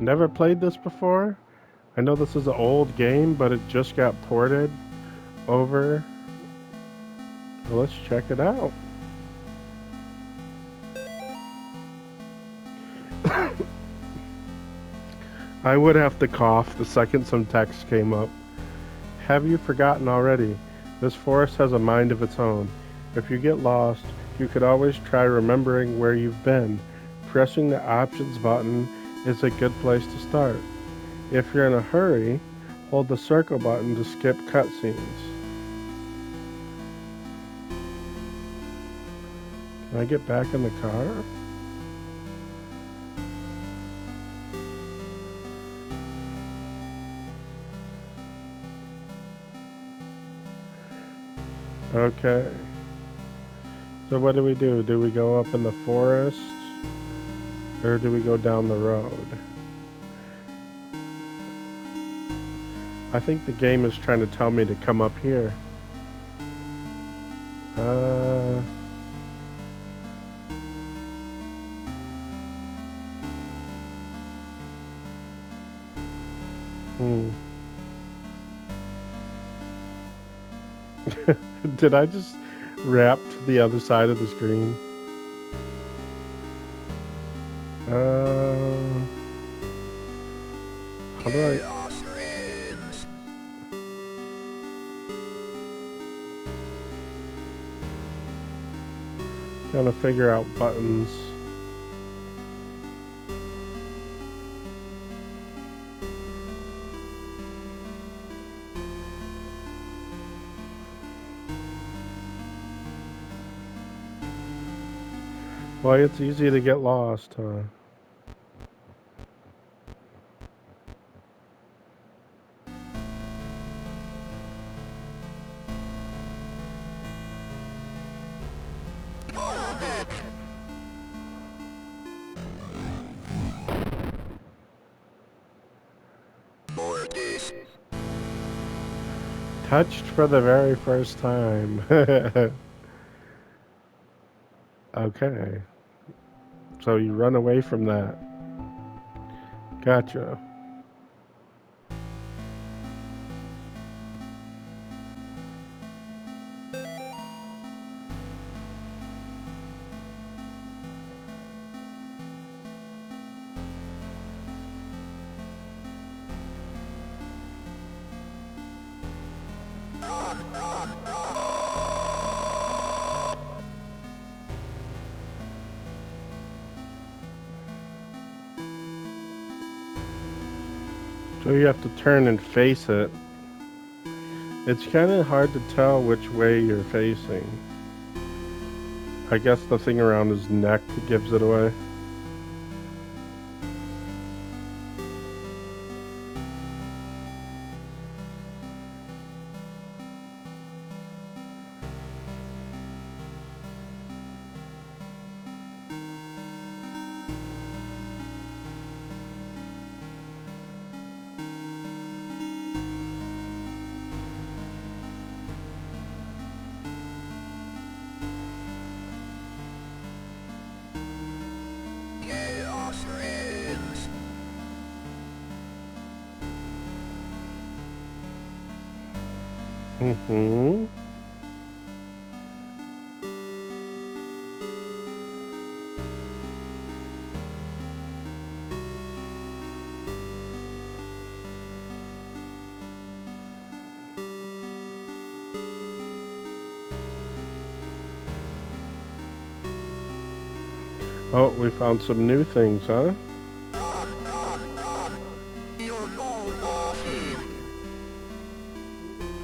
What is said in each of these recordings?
Never played this before. I know this is an old game, but it just got ported over. Well, let's check it out. I would have to cough the second some text came up. Have you forgotten already? This forest has a mind of its own. If you get lost, you could always try remembering where you've been. Pressing the options button is a good place to start. If you're in a hurry, hold the circle button to skip cutscenes. Can I get back in the car? Okay. So what do we do? Do we go up in the forest? Or do we go down the road? I think the game is trying to tell me to come up here. Did I just wrap to the other side of the screen? How do I... Trying to figure out buttons. Why it's easy to get lost, huh? Touched for the very first time. Okay. So you run away from that. Gotcha. So you have to turn and face it. It's kind of hard to tell which way you're facing. I guess the thing around his neck gives it away. Mm-hmm. Oh, we found some new things, huh?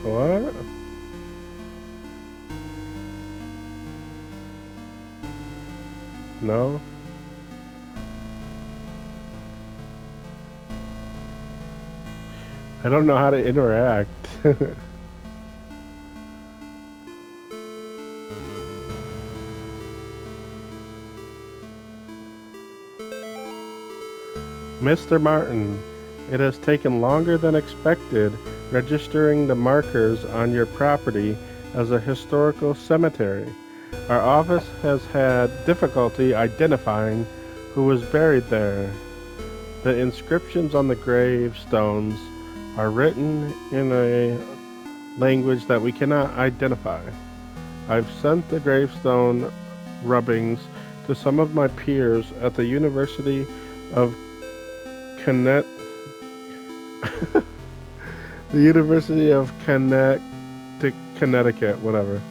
What? No? I don't know how to interact. Mr. Martin, it has taken longer than expected registering the markers on your property as a historical cemetery. Our office has had difficulty identifying who was buried there. The inscriptions on the gravestones are written in a language that we cannot identify. I've sent the gravestone rubbings to some of my peers at the University of Connect, the University of Connecticut, whatever.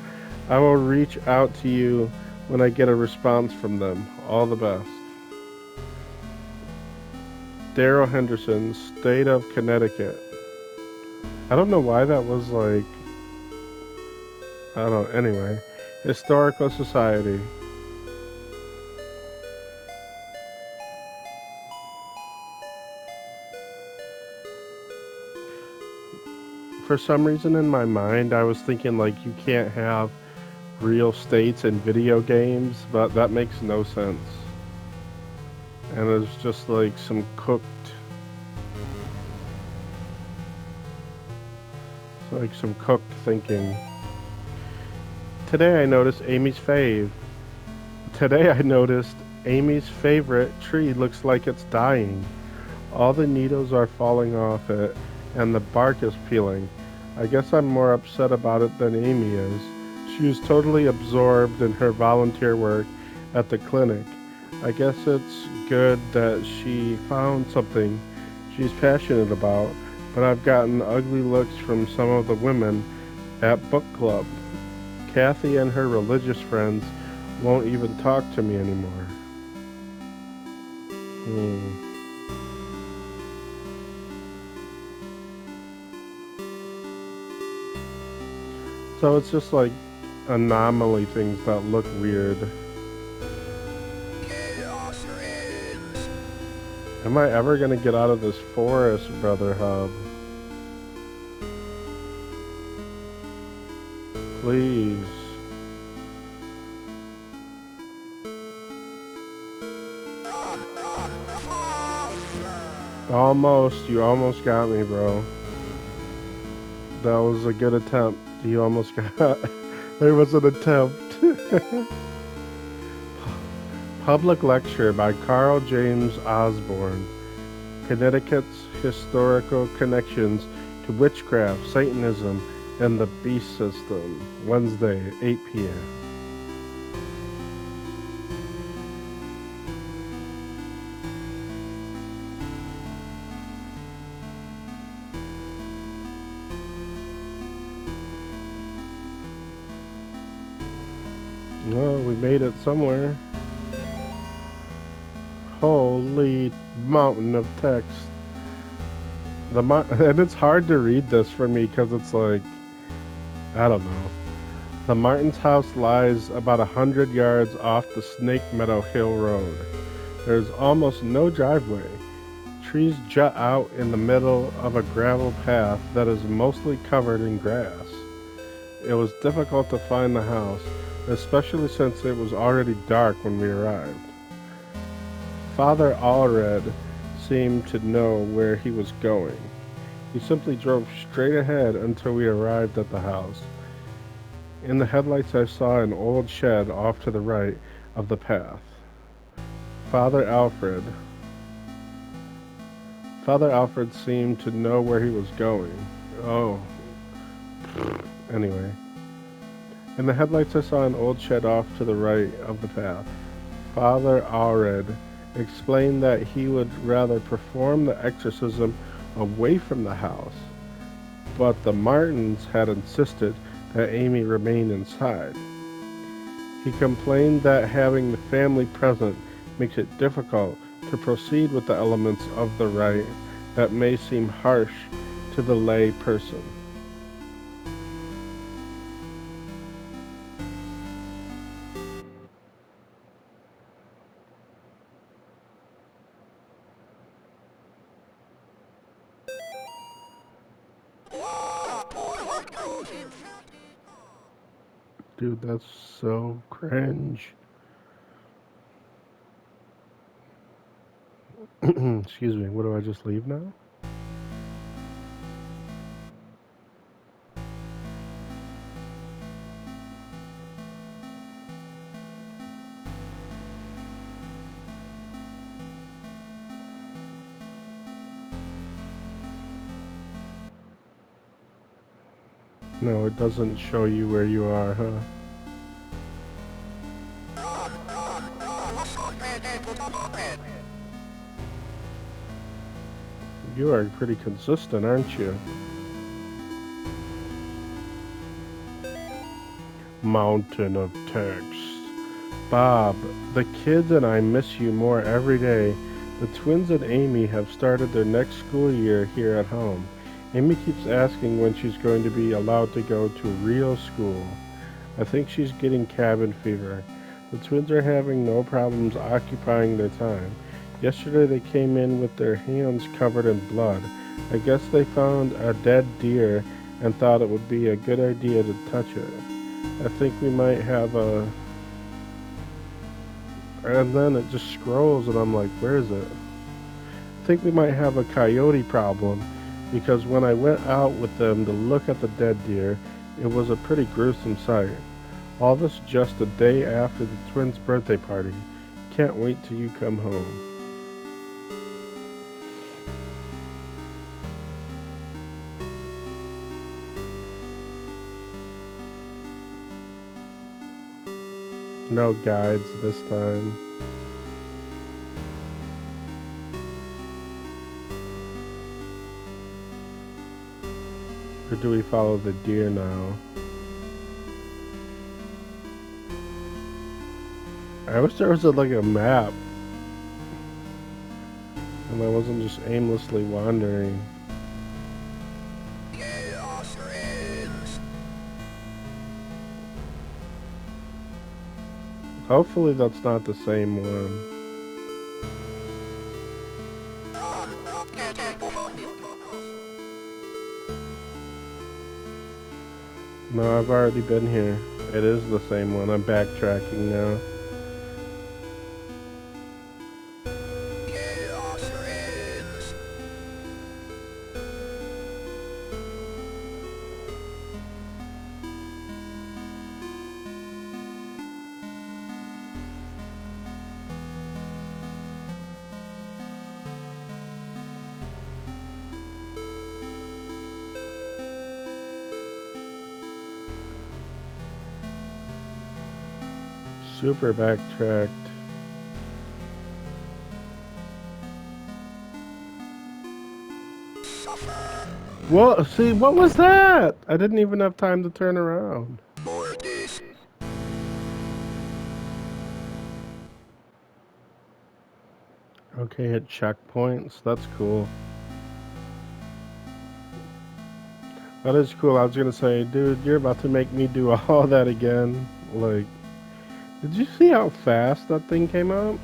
I will reach out to you when I get a response from them. All the best. Daryl Henderson, State of Connecticut. I don't know why that was like, I don't know, anyway. Historical Society. For some reason in my mind, I was thinking like you can't have real states in video games, but that makes no sense. And it's just like some cooked thinking. Today I noticed Amy's favorite tree looks like it's dying. All the needles are falling off it, and the bark is peeling. I guess I'm more upset about it than Amy is. She was totally absorbed in her volunteer work at the clinic. I guess it's good that she found something she's passionate about, but I've gotten ugly looks from some of the women at book club. Kathy and her religious friends won't even talk to me anymore. Hmm. So it's just like anomaly things that look weird. Am I ever gonna get out of this forest, Brother Hub? Please. Almost. You almost got me, bro. That was a good attempt. You almost got. There was an attempt. Public lecture by Carl James Osborne. Connecticut's historical connections to witchcraft, Satanism, and the beast system. Wednesday, 8 p.m. Oh, we made it somewhere. Holy mountain of text. And it's hard to read this for me because it's like, I don't know. The Martin's house lies about 100 yards off the Snake Meadow Hill Road. There's almost no driveway. Trees jut out in the middle of a gravel path that is mostly covered in grass. It was difficult to find the house, especially since it was already dark when we arrived. Father Allred seemed to know where he was going. He simply drove straight ahead until we arrived at the house. In the headlights, I saw an old shed off to the right of the path. Father Alfred. Father Alfred seemed to know where he was going. Oh. Anyway. In the headlights, I saw an old shed off to the right of the path. Father Allred explained that he would rather perform the exorcism away from the house, but the Martins had insisted that Amy remain inside. He complained that having the family present makes it difficult to proceed with the elements of the rite that may seem harsh to the lay person. Dude, that's so cringe. Excuse me, what do I just leave now? No, it doesn't show you where you are, huh? You are pretty consistent, aren't you? Mountain of text. Bob, the kids and I miss you more every day. The twins and Amy have started their next school year here at home. Amy keeps asking when she's going to be allowed to go to real school. I think she's getting cabin fever. The twins are having no problems occupying their time. Yesterday they came in with their hands covered in blood. I guess they found a dead deer and thought it would be a good idea to touch it. I think we might have a... And then it just scrolls and I'm like, where is it? I think we might have a coyote problem because when I went out with them to look at the dead deer, it was a pretty gruesome sight. All this just a day after the twins' birthday party. Can't wait till you come home. No guides this time. Or do we follow the deer now? I wish there was like a map and I wasn't just aimlessly wandering. Hopefully that's not the same one. No, I've already been here. It is the same one. I'm backtracking now. Super backtracked. What? See, what was that? I didn't even have time to turn around. Okay, hit checkpoints. That's cool. That is cool. I was gonna say, dude, you're about to make me do all that again. Like, did you see how fast that thing came out?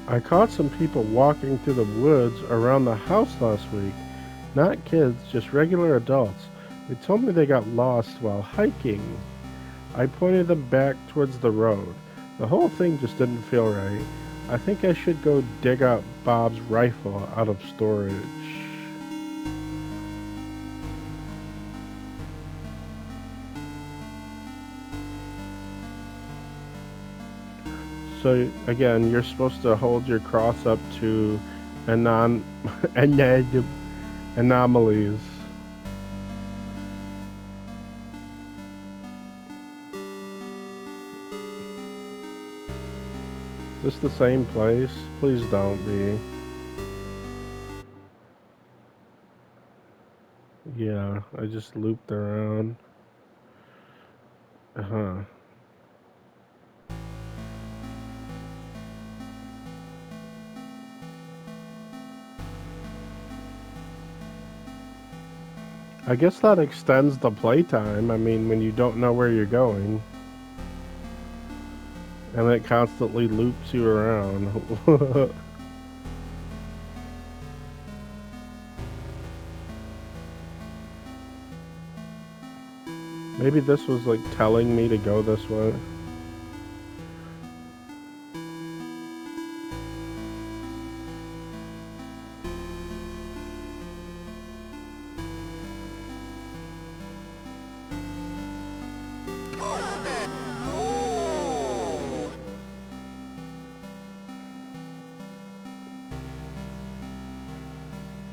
I caught some people walking through the woods around the house last week. Not kids, just regular adults. They told me they got lost while hiking. I pointed them back towards the road. The whole thing just didn't feel right. I think I should go dig out Bob's rifle out of storage. So again, you're supposed to hold your cross up to anomalies. Is this the same place? Please don't be. Yeah, I just looped around. Uh-huh. I guess that extends the playtime. I mean, when you don't know where you're going. And it constantly loops you around. Maybe this was like telling me to go this way.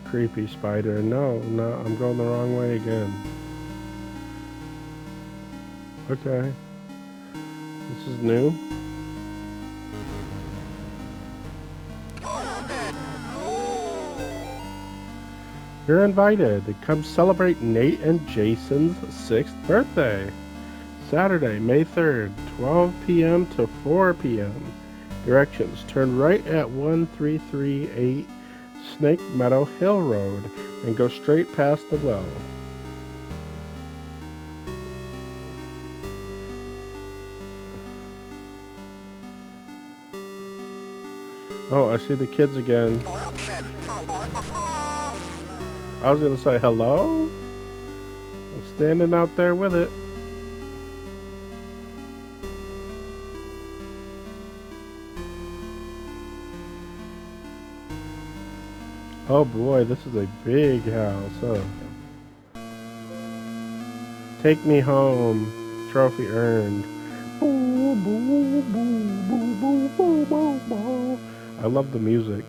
Creepy spider. No, no, I'm going the wrong way again. Okay. This is new. You're invited to come celebrate Nate and Jason's 6th birthday. Saturday, May 3rd, 12 p.m. to 4 p.m. Directions: turn right at 1338 Snake Meadow Hill Road and go straight past the well. Oh, I see the kids again. I was gonna say hello? I'm standing out there with it. Oh boy, this is a big house, huh? Take me home. Trophy earned. Boo, boo, boo, boo, boo, boo, boo, boo. I love the music.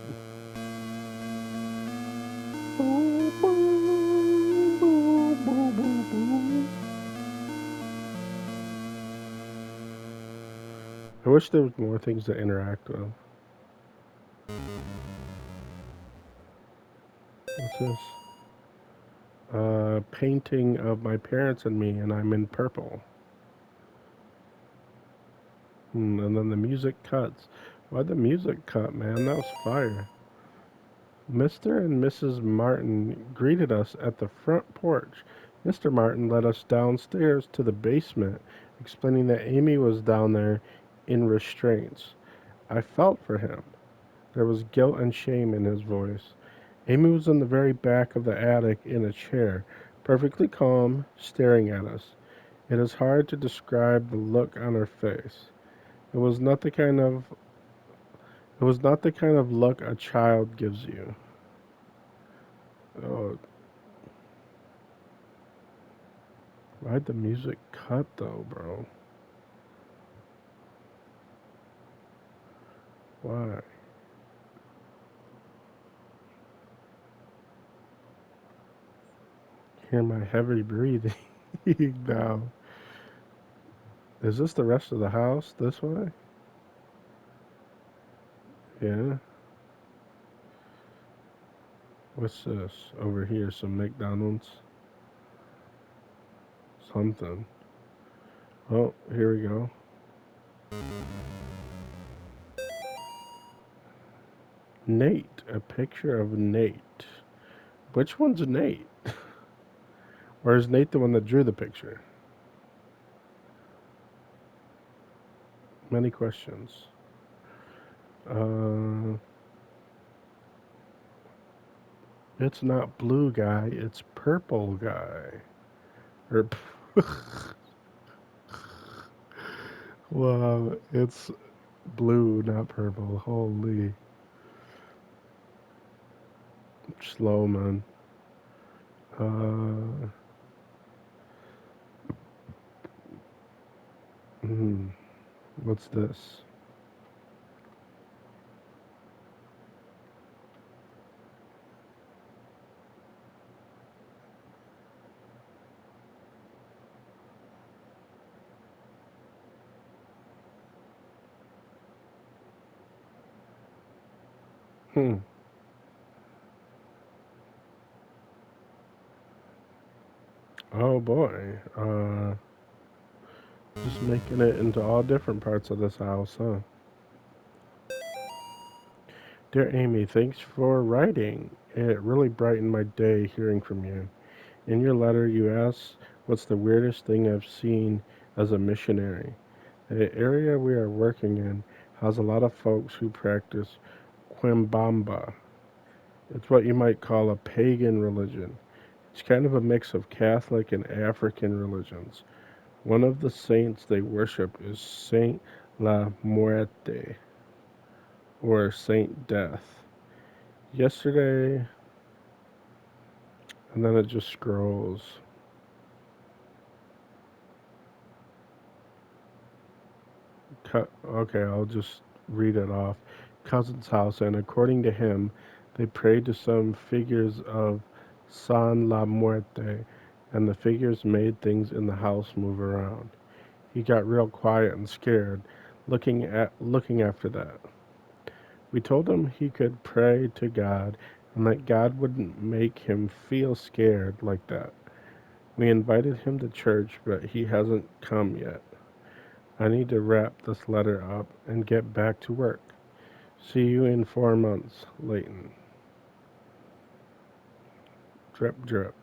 Boo, boo, boo, boo, boo, boo. I wish there was more things to interact with. What's this? Painting of my parents and me, and I'm in purple. And then the music cuts. Why'd the music cut, man? That was fire. Mr. and Mrs. Martin greeted us at the front porch. Mr. Martin led us downstairs to the basement, explaining that Amy was down there in restraints. I felt for him. There was guilt and shame in his voice. Amy was in the very back of the attic in a chair, perfectly calm, staring at us. It is hard to describe the look on her face. It was not the kind of it was not the kind of look a child gives you. Oh, why'd the music cut though, bro? Why? Hear my heavy breathing now. Is this the rest of the house this way? Yeah. What's this? Over here, some McDonald's. Something. Oh, here we go. Nate. A picture of Nate. Which one's Nate? Or is Nate the one that drew the picture? Many questions. Uh, it's not blue guy, it's purple guy. Or, well, it's blue, not purple. Holy. Slow, man. Uh, hmm. What's this? Hmm. Oh boy. Just making it into all different parts of this house, huh? Dear Amy, thanks for writing. It really brightened my day hearing from you. In your letter, you asked what's the weirdest thing I've seen as a missionary. The area we are working in has a lot of folks who practice Quimbamba. It's what you might call a pagan religion. It's kind of a mix of Catholic and African religions. One of the saints they worship is Saint La Muerte, or Saint Death. Yesterday, and then it just scrolls. Okay, I'll just read it off. Cousin's house, and according to him, they prayed to some figures of San La Muerte, and the figures made things in the house move around. He got real quiet and scared, looking after that. We told him he could pray to God and that God wouldn't make him feel scared like that. We invited him to church, but he hasn't come yet. I need to wrap this letter up and get back to work. See you in 4 months, Leighton. Drip, drip.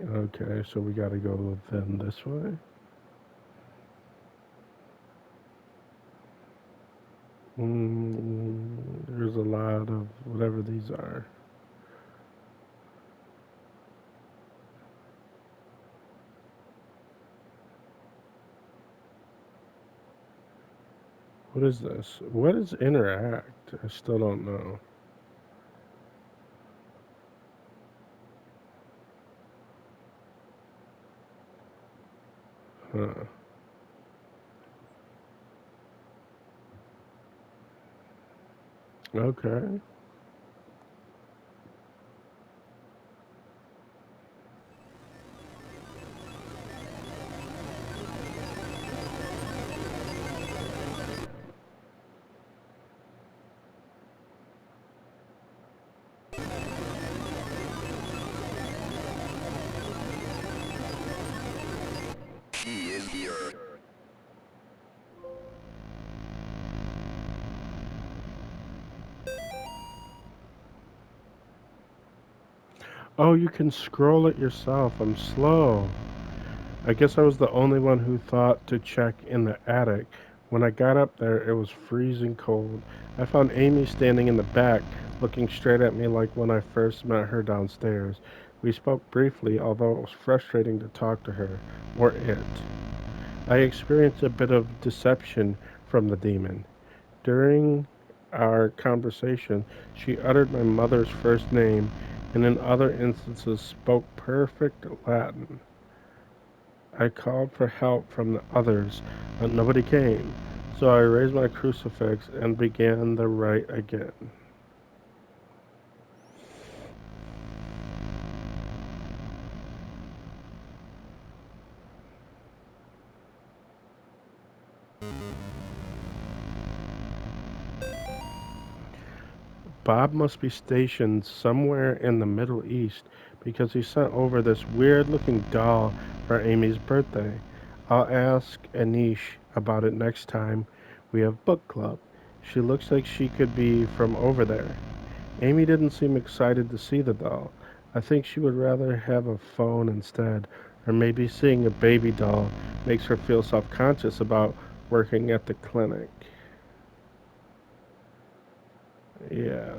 Okay, so we gotta go then this way. There's a lot of whatever these are. What is this? What is interact? I still don't know. Huh. Okay. He is here. Oh, you can scroll it yourself. I'm slow. I guess I was the only one who thought to check in the attic. When I got up there, it was freezing cold. I found Amy standing in the back, looking straight at me like when I first met her downstairs. We spoke briefly, although it was frustrating to talk to her, or it. I experienced a bit of deception from the demon. During our conversation, she uttered my mother's first name and in other instances spoke perfect Latin. I called for help from the others, but nobody came. So I raised my crucifix and began the rite again. Bob must be stationed somewhere in the Middle East because he sent over this weird looking doll for Amy's birthday. I'll ask Anish about it next time we have book club. She looks like she could be from over there. Amy didn't seem excited to see the doll. I think she would rather have a phone instead, or maybe seeing a baby doll makes her feel self conscious about working at the clinic. Yeah.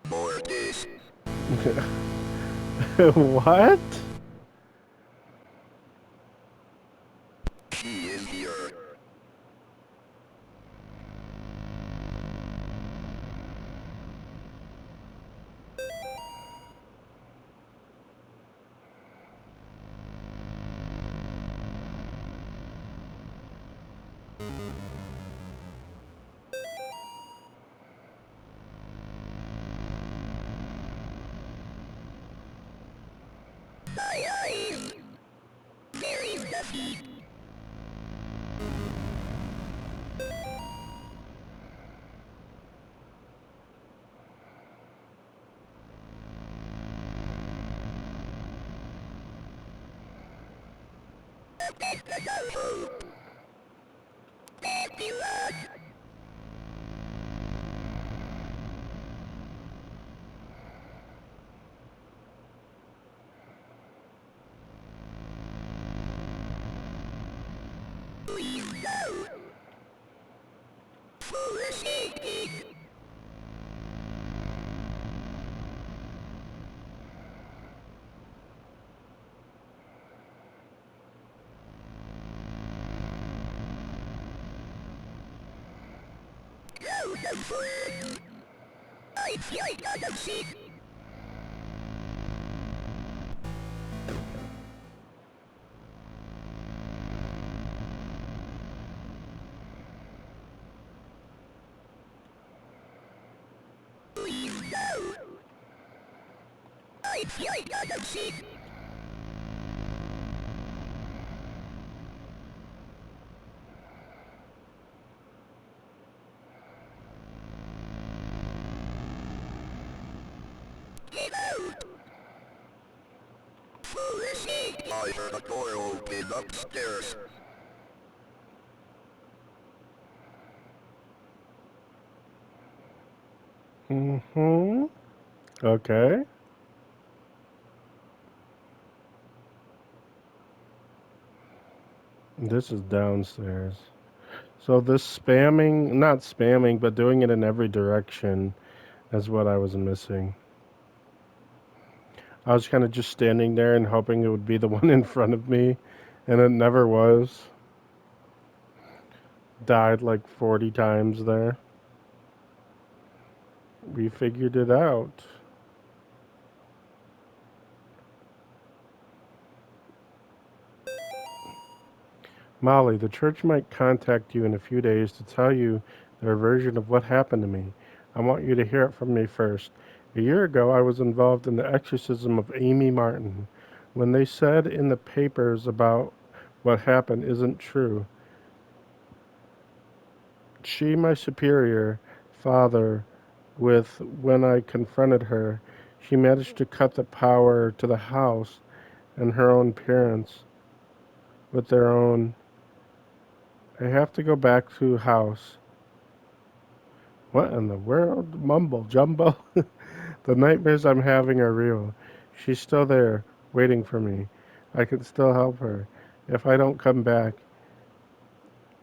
Mortis. What? He is here. Aye, aye. Very stuffy. I heard a door open upstairs. Mm-hmm. Okay. This is downstairs. So this spamming, not spamming, but doing it in every direction is what I was missing. I was kind of just standing there and hoping it would be the one in front of me, and it never was. Died like 40 times there. We figured it out. Molly, the church might contact you in a few days to tell you their version of what happened to me. I want you to hear it from me first. A year ago, I was involved in the exorcism of Amy Martin. When they said in the papers about what happened isn't true, she, my superior, father, with when I confronted her, she managed to cut the power to the house and her own parents with their own. I have to go back to house. What in the world? Mumble jumble? The nightmares I'm having are real. She's still there, waiting for me. I can still help her. If I don't come back,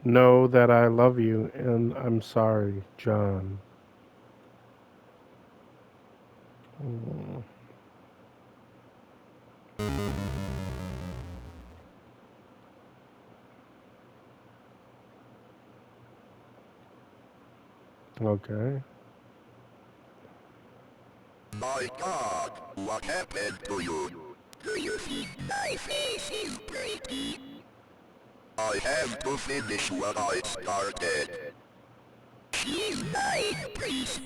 know that I love you and I'm sorry, John. Mm, okay. My God, what happened to you? Do you think my face is pretty? I have to finish what I started. She's my priest.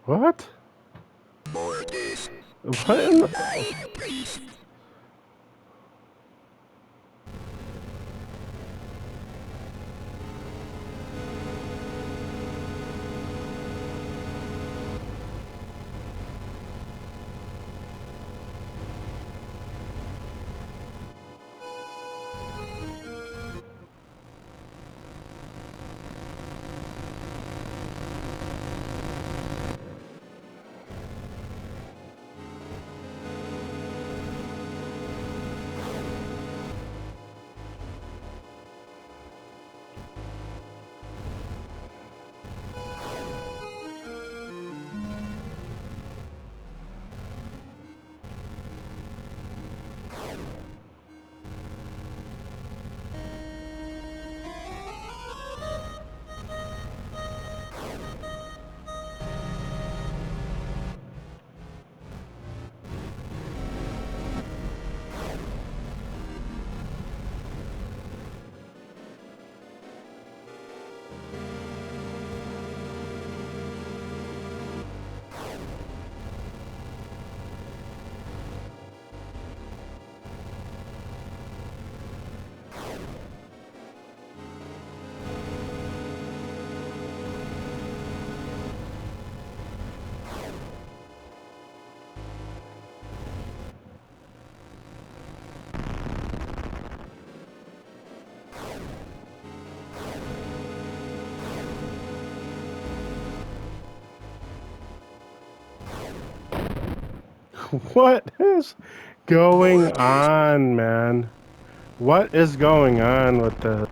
What? More this. What in She's the... my priest. What is going on, man? What is going on with this?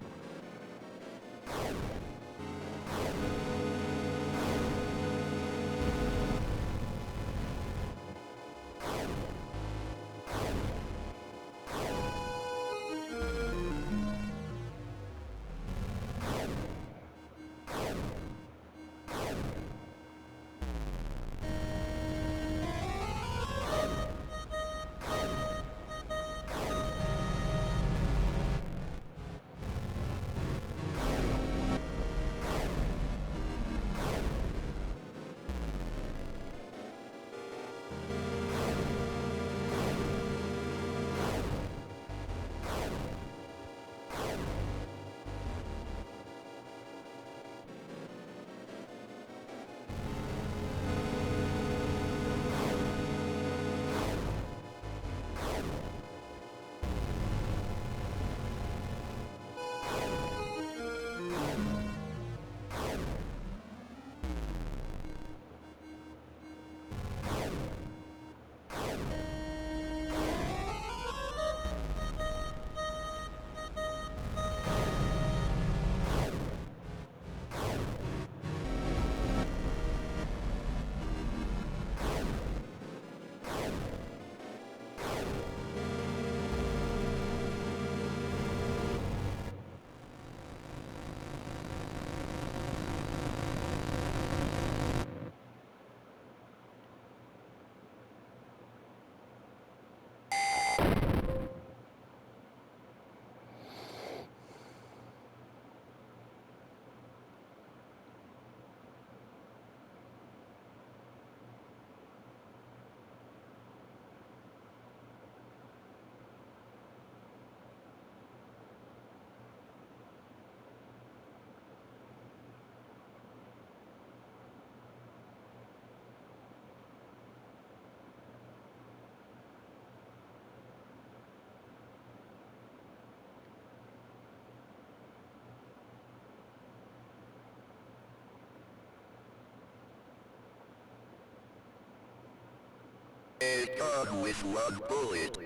A gun with one bullet.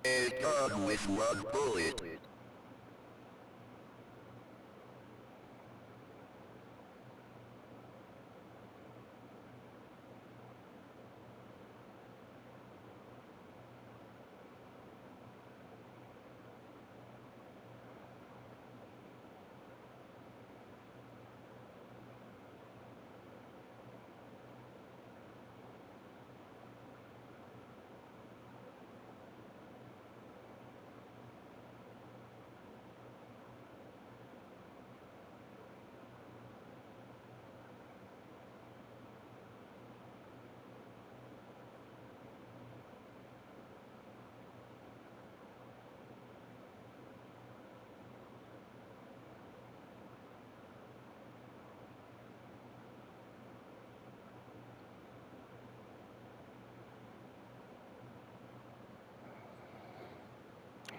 A gun with one bullet.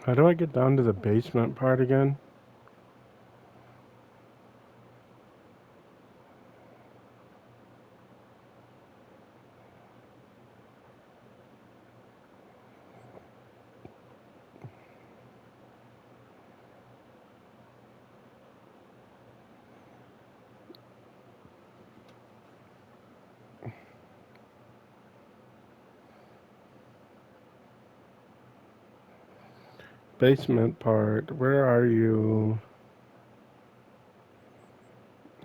How do I get down to the basement part again? Basement part, where are you?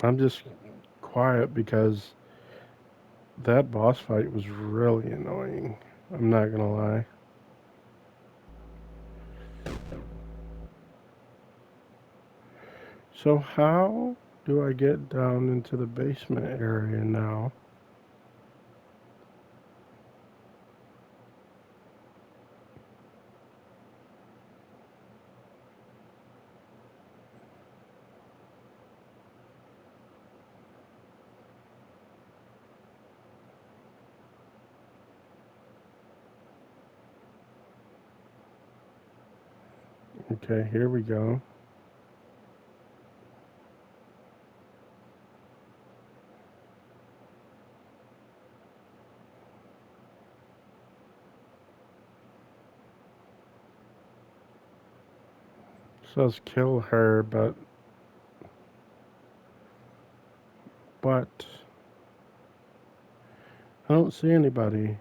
I'm just quiet because that boss fight was really annoying. I'm not gonna lie. So how do I get down into the basement area now? Okay, here we go. It says kill her, but I don't see anybody.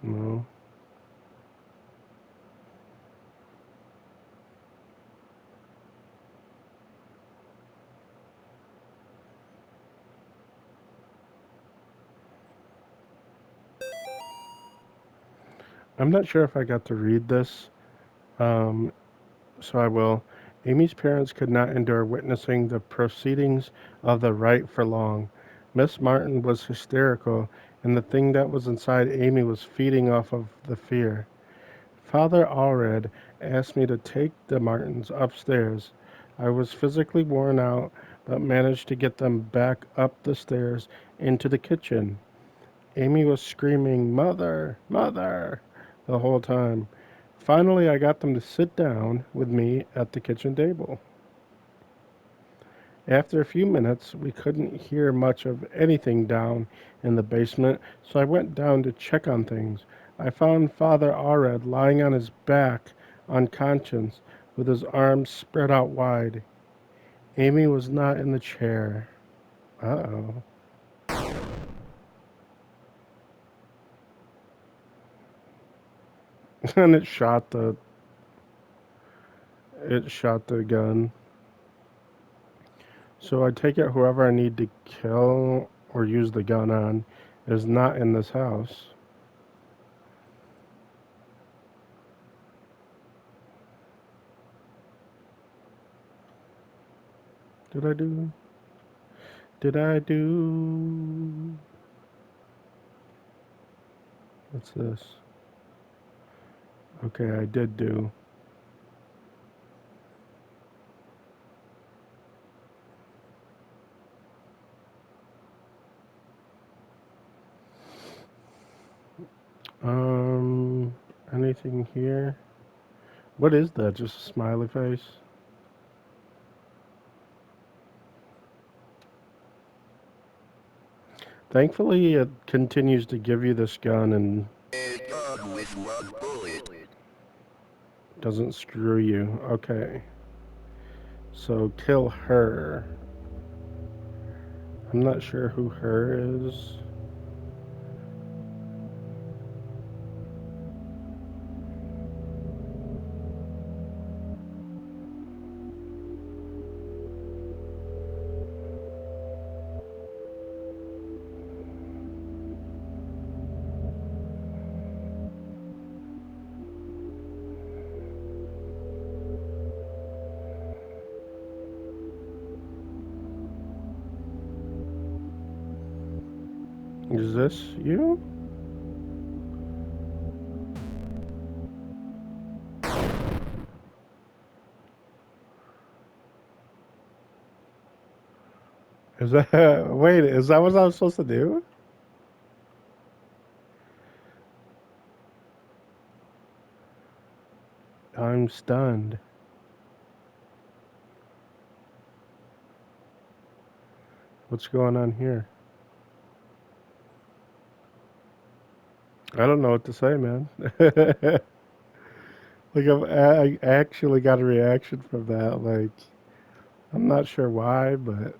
No. I'm not sure if I got to read this, um, so I will. Amy's parents could not endure witnessing the proceedings of the rite for long. Miss Martin was hysterical, and the thing that was inside Amy was feeding off of the fear. Father Allred asked me to take the Martins upstairs. I was physically worn out, but managed to get them back up the stairs into the kitchen. Amy was screaming, "Mother! Mother!" the whole time. Finally, I got them to sit down with me at the kitchen table. After a few minutes, we couldn't hear much of anything down in the basement, so I went down to check on things. I found Father Ared lying on his back, unconscious, with his arms spread out wide. Amy was not in the chair. Uh-oh. And it shot the gun. So I take it whoever I need to kill or use the gun on is not in this house. Did I do? Did I do? What's this? Okay, I did do. Um, anything here? What is that? Just a smiley face? Thankfully, it continues to give you this gun and A gun with one bullet. doesn't screw you. Okay, so kill her. I'm not sure who her is. Is this you? Is that wait? Is that what I was supposed to do? I'm stunned. What's going on here? I don't know what to say, man. Like I actually got a reaction from that. Like I'm not sure why, but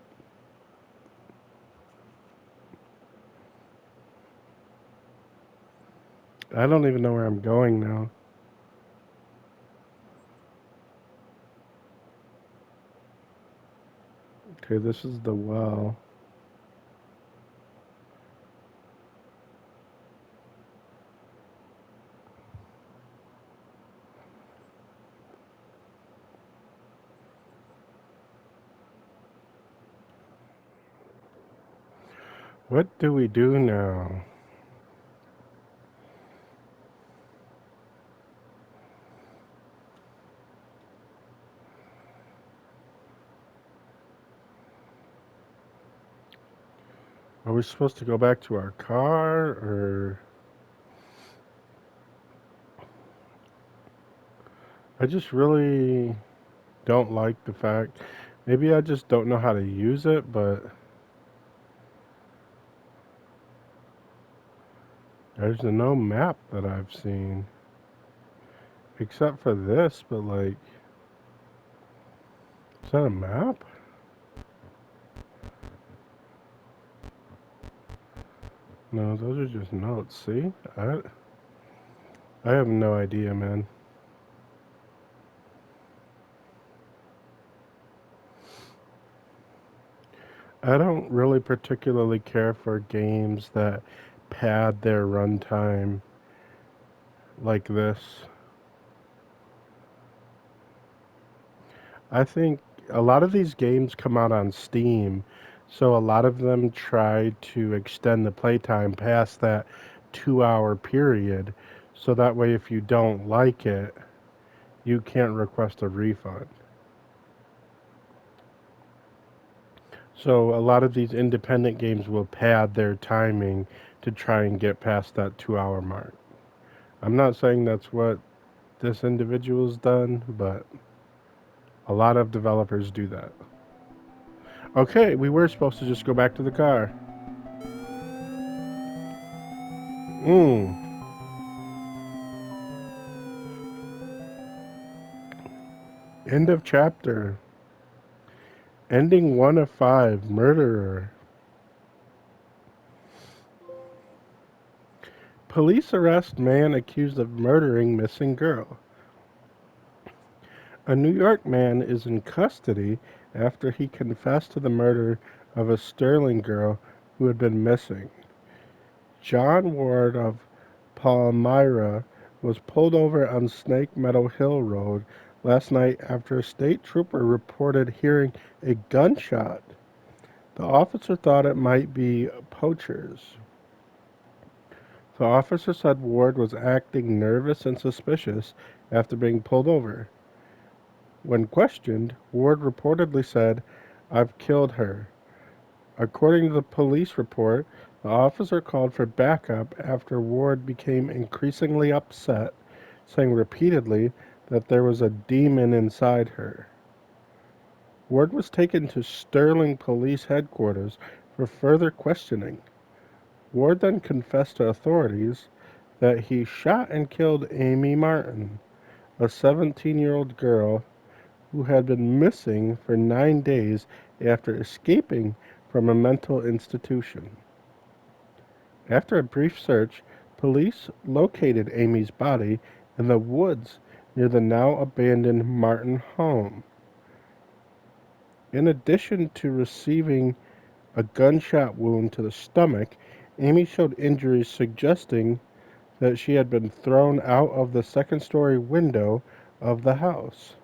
I don't even know where I'm going now. Okay, this is the well. What do we do now? Are we supposed to go back to our car, or... I just really don't like the fact... Maybe I just don't know how to use it, but there's no map that I've seen. Except for this, but like... Is that a map? No, those are just notes, see? I have no idea, man. I don't really particularly care for games that pad their runtime like this. I think a lot of these games come out on Steam, so a lot of them try to extend the playtime past that 2 hour period, so that way if you don't like it, you can't request a refund. So a lot of these independent games will pad their timing to try and get past that 2 hour mark. I'm not saying that's what this individual's done, but a lot of developers do that. Okay, we were supposed to just go back to the car. Hmm. End of chapter. Ending 1 of 5. Murderer. Police arrest man accused of murdering missing girl. A New York man is in custody after he confessed to the murder of a Sterling girl who had been missing. John Ward of Palmyra was pulled over on Snake Meadow Hill Road last night after a state trooper reported hearing a gunshot. The officer thought it might be poachers. The officer said Ward was acting nervous and suspicious after being pulled over. When questioned, Ward reportedly said, "I've killed her." According to the police report, the officer called for backup after Ward became increasingly upset, saying repeatedly that there was a demon inside her. Ward was taken to Sterling Police Headquarters for further questioning. Ward then confessed to authorities that he shot and killed Amy Martin, a 17-year-old girl who had been missing for 9 days after escaping from a mental institution. After a brief search, police located Amy's body in the woods near the now abandoned Martin home. In addition to receiving a gunshot wound to the stomach, Amy showed injuries suggesting that she had been thrown out of the second-story window of the house.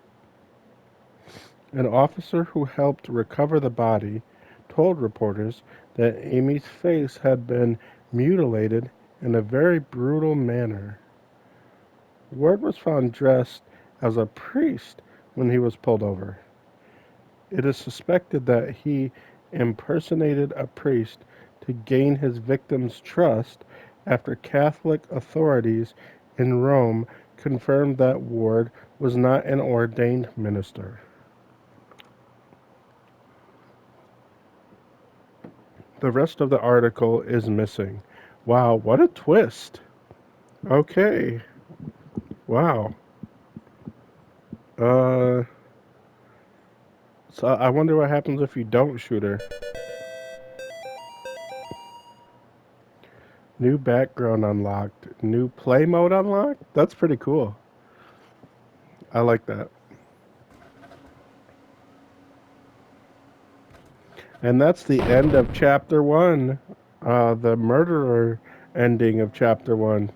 An officer who helped recover the body told reporters that Amy's face had been mutilated in a very brutal manner. Ward was found dressed as a priest when he was pulled over. It is suspected that he impersonated a priest to gain his victim's trust after Catholic authorities in Rome confirmed that Ward was not an ordained minister. The rest of the article is missing. Wow, what a twist. Okay. Wow. Uh, so I wonder what happens if you don't shoot her. New background unlocked. New play mode unlocked? That's pretty cool. I like that. And that's the end of chapter 1. The murderer ending of chapter 1.